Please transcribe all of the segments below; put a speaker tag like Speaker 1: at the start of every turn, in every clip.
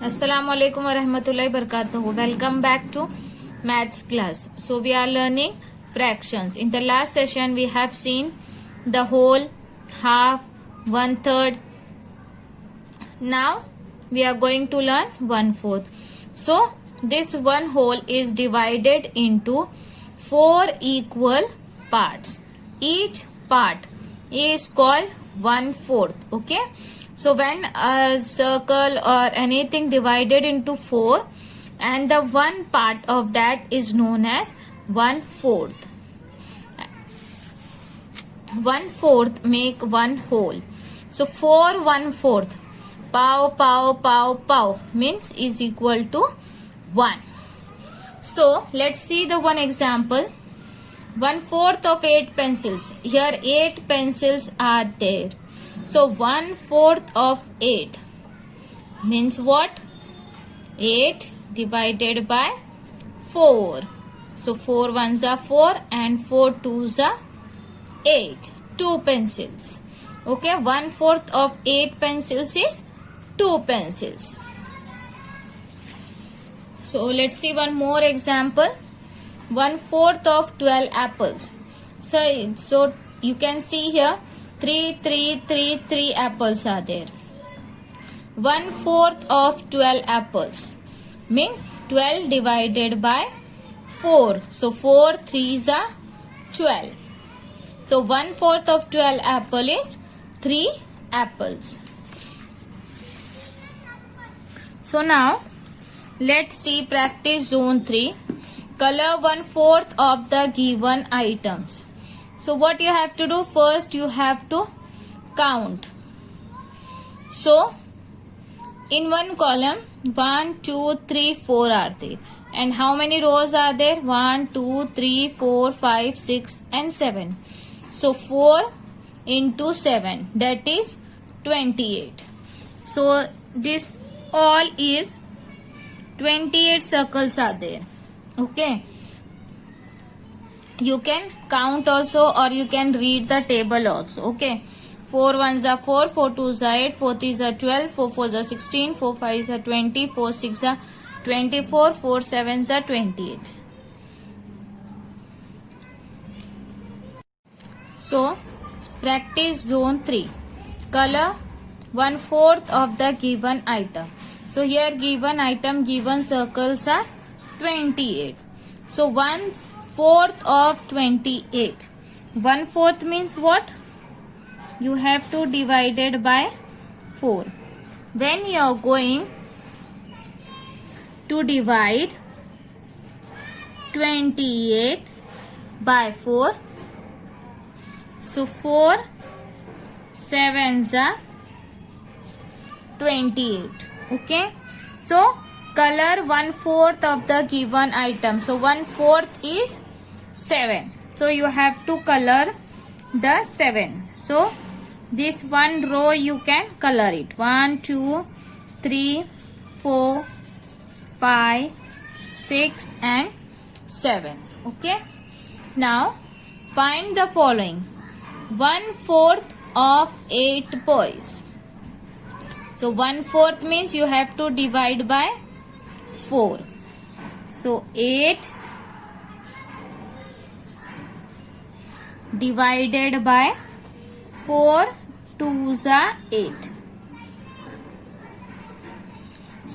Speaker 1: Assalamu alaikum wa rahmatullahi barakatuh. Welcome back to maths class. So we are learning fractions. In the last session we have seen the whole, half, 1/3. Now we are going to learn 1/4. So this one whole is divided into 4 equal parts. Each part is called 1/4. Okay. So when a circle or anything divided into 4 and the one part of that is known as 1/4. 1/4 make one whole. So 4 1/4 pow pow pow pow means is equal to 1. So let's see the one example. 1/4 of 8 pencils. Here 8 pencils are there. So 1/4 of 8 means what? 8 divided by 4. So 4 ones are 4 and 4 twos are 8. 2 pencils. Okay, 1/4 of 8 pencils is 2 pencils. So let's see one more example. 1/4 of 12 apples. So you can see here 3 apples are there. 1/4 of 12 apples means 12 divided by 4. So 4 threes are 12. So 1/4 of 12 apple is 3 apples. So now let's see practice zone 3. Color 1/4 of the given items. So what you have to do, first you have to count. So in one column 1 2 3 4 are there, and how many rows are there? 1 2 3 4 5 6 and 7. So 4 into 7, that is 28. So this all is 28 circles are there. Okay, you can count also or you can read the table also. Okay, 4 ones are 4, 4 twos are 8, 4 threes are 12, 4 fours are 16, 4 fives are 20, 4 six are 24, 4 sevens are 28. So practice zone 3. Color 1/4 of the given item. So here given item, given circles are 28. So 1/4 of 28. 1/4 means what? You have to divide it by 4. When you are going to divide 28 by 4, so 4 sevens are 28. Okay, so color 1/4 of the given item. So 1/4 is 7. So you have to color the 7. So this one row you can color it. 1 2 3 4 5 6 and 7. Okay, now find the following. 1/4 of 8 boys. So 1/4 means you have to divide by 4. So 8 divided by 4 twos are 8.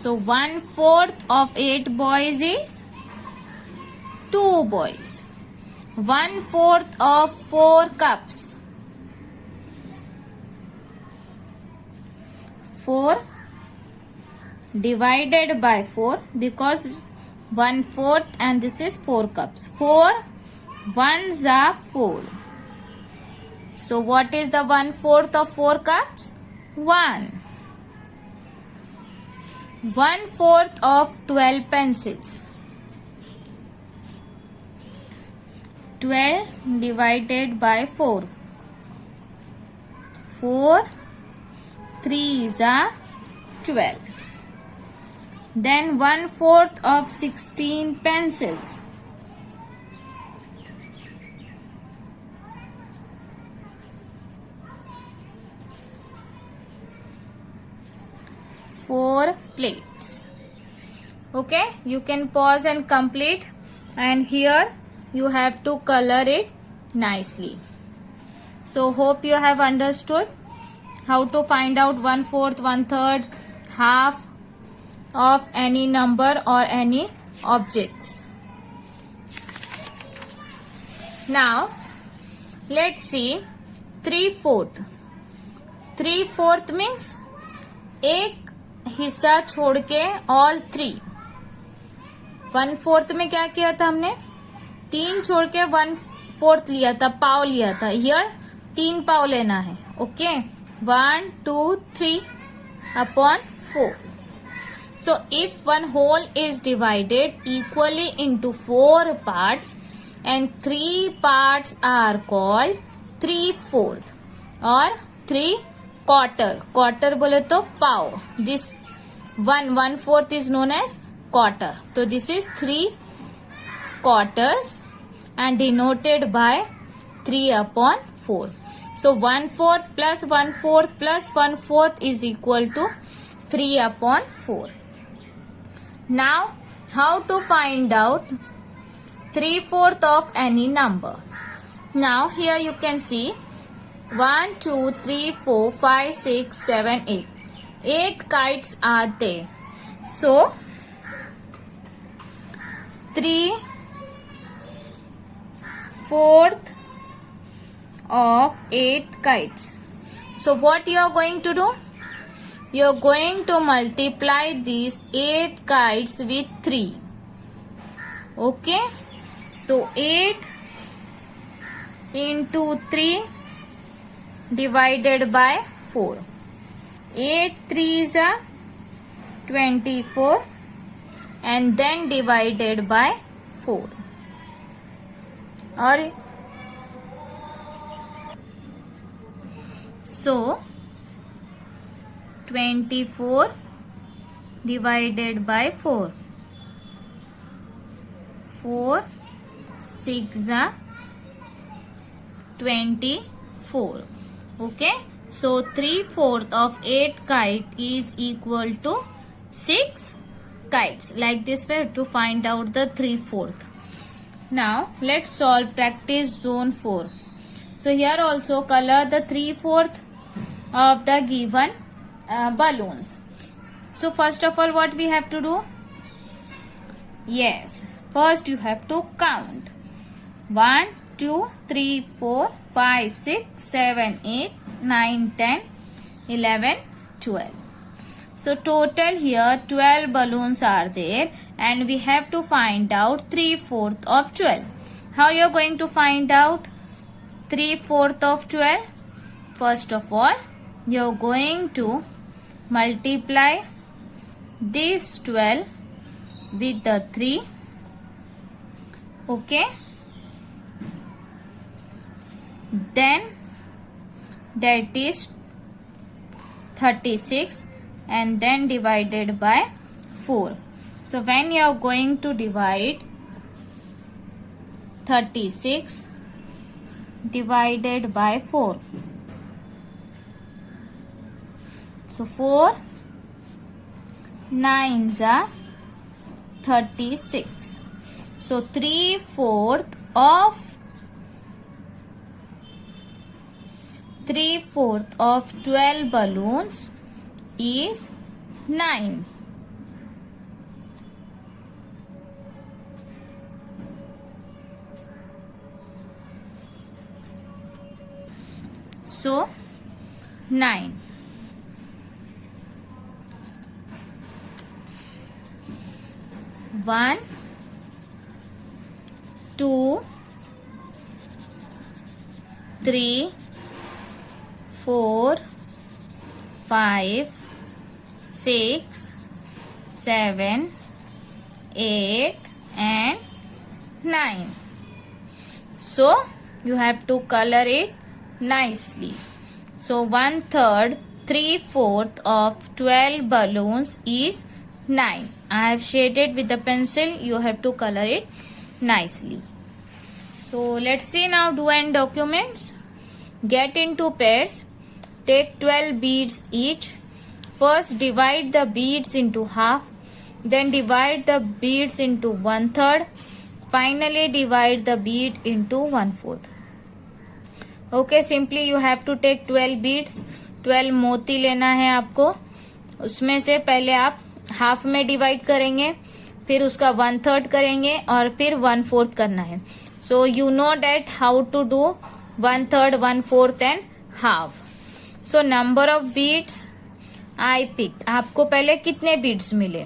Speaker 1: So 1/4 of 8 boys is 2 boys. 1/4 of 4 cups. 4 divided by 4, because 1/4 and this is 4 cups. 4 ones are 4. So what is the 1/4 of 4 cups? 1. 1/4 of 12 pencils. 12 divided by 4. 4 threes are 12. Then 1/4 of 16 pencils. 4 4 plates. Okay, you can pause and complete, and here you have to color it nicely. So hope you have understood how to find out 1/4, 1/3, half of any number or any objects. Now let's see 3/4. 3/4 means एक हिस्सा छोड़ के all 3. 1/4 में क्या किया था हमने? 3 छोड़ के 1/4 लिया था, पाव लिया था. हियर 3 पाव लेना है. Okay, 1, 2, 3 upon 4. So if one whole is divided equally into 4 parts and 3 parts are called 3/4 or 3/4. Quarter बोले तो पाव. This 1/4 is known as quarter. So this is 3 quarters and denoted by 3/4. So 1/4 plus 1/4 plus 1/4 is equal to 3/4. Now how to find out 3/4 of any number? Now here you can see 1, 2, 3, 4, 5, 6, 7, 8. 8 kites are there. So 3/4 of 8 kites. So what you are going to do? You are going to multiply these 8 kites with 3. Okay, so 8 into 3 divided by 4. 8 3s are 24 and then divided by 4. Or so 24 divided by 4. 4 6 are 24. Okay, so 3/4 of 8 kite is equal to 6 kites. Like this way to find out the 3/4. Now let's solve practice zone 4. So here also color the 3/4 of the given balloons. So first of all, what we have to do? Yes, first you have to count 1, 2, 3, 4, 5, 6, 7, 8, 9, 10, 11, 12. So total here 12 balloons are there and we have to find out 3/4 of 12. How you are going to find out 3/4 of 12? First of all, you are going to multiply this 12 with the 3. Okay, then that is 36 and then divided by 4. So when you are going to divide 36 divided by 4, so 4 9s are 36. So 3/4 of 12 balloons is 9. So 9. One, 2, 3, 4, 5, 6, 7, 8 and 9. So you have to color it nicely. So 1/3, 3/4 of 12 balloons is 9. I have shaded with the pencil. You have to color it nicely. So let's see now do and documents. Get into pairs. Take 12 beads each. First divide the beads into half, then divide the beads into 1/3, finally divide the bead into 1/4. Okay, simply you have to take 12 beads. 12 मोती लेना है आपको. उसमें से पहले आप half में divide करेंगे, फिर उसका 1/3 करेंगे और फिर 1/4 करना है. So you know that how to do 1/3, 1/4 and half. So number of beads I pick. आपको पहले कितने बीड्स मिले,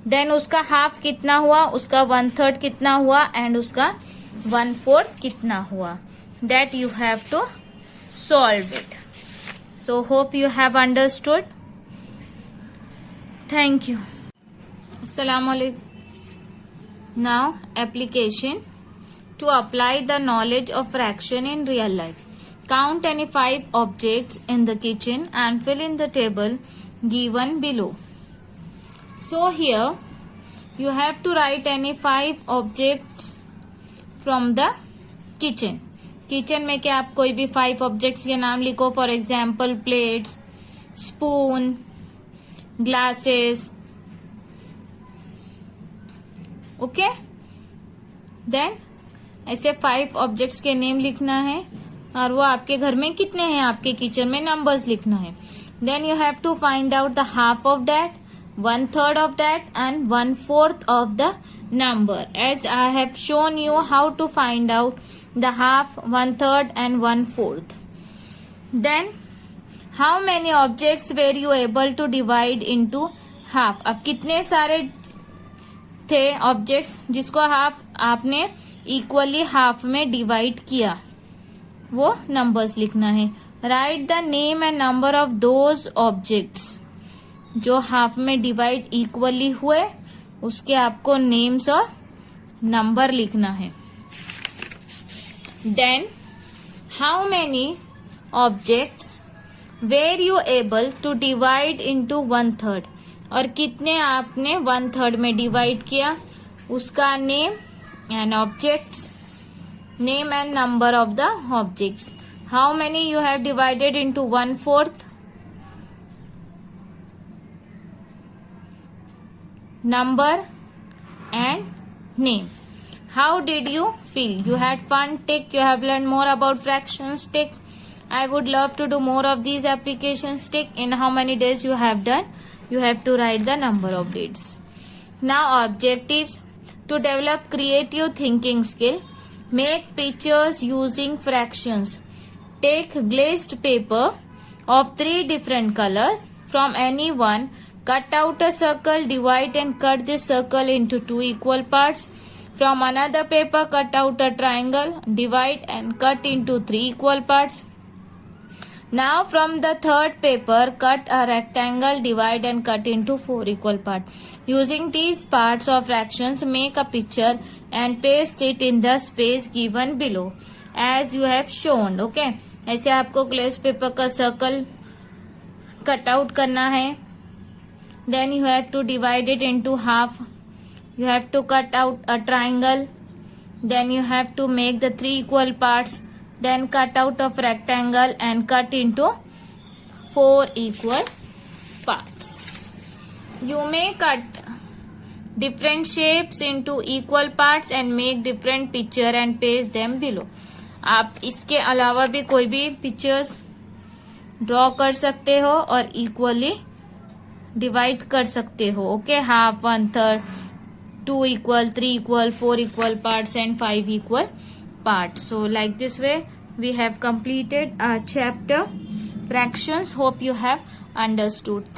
Speaker 1: देन उसका हाफ कितना हुआ, उसका 1/3 कितना हुआ एंड उसका 1/4 कितना हुआ. That you have to solve it. So hope you have understood. Thank you. Assalamualaikum. Now application. To apply the knowledge of fraction in real life, count any 5 objects in the kitchen and fill in the table given below. So here you have to write any 5 objects from the kitchen. Kitchen में क्या आप कोई भी 5 objects के नाम लिखो. For example plates, spoon, glasses. Okay, then ऐसे 5 objects के नेम लिखना है और वो आपके घर में कितने हैं, आपके किचन में नंबर्स लिखना है. Then you have to find out the half of that, 1/3 of that and 1/4 of the number. As I have shown you how to find out the half, 1/3 and 1/4. Then how many objects were you able to divide into half? अब कितने सारे थे objects जिसको half आपने equally half में डिवाइड किया, वो नंबर्स लिखना है. Write the name and number of those objects जो हाफ में डिवाइड इक्वली हुए, उसके आपको नेम्स और नंबर लिखना है. Then how many objects were you able to divide into 1/3, और कितने आपने 1/3 में डिवाइड किया, उसका name and objects, name and number of the objects. How many you have divided into 1/4, number and name. How did you feel? You had fun? Tick. You have learned more about fractions? Tick. I would love to do more of these applications. Tick. In how many days you have done? You have to write the number of days. Now objectives. To develop creative thinking skill, make pictures using fractions. Take glazed paper of 3 different colors from any one. Cut out a circle, divide and cut this circle into 2 equal parts. From another paper, cut out a triangle, divide and cut into 3 equal parts. Now from the third paper, cut a rectangle, divide and cut into 4 equal parts. Using these parts of fractions, make a picture and paste it in the space given below as you have shown. Okay, ऐसे आपको glace paper का circle cut out करना है. Then you have to divide it into half. You have to cut out a triangle. Then you have to make the 3 equal parts. Then cut out of rectangle and cut into 4 equal parts. You may cut different shapes into equal parts and make different picture and paste them below. आप इसके अलावा भी कोई भी pictures draw कर सकते हो और इक्वली डिवाइड कर सकते हो. Okay, half, 1/3, 2 equal, 3 equal, 4 equal parts and 5 equal parts. So like this way we have completed our chapter fractions. Hope you have understood.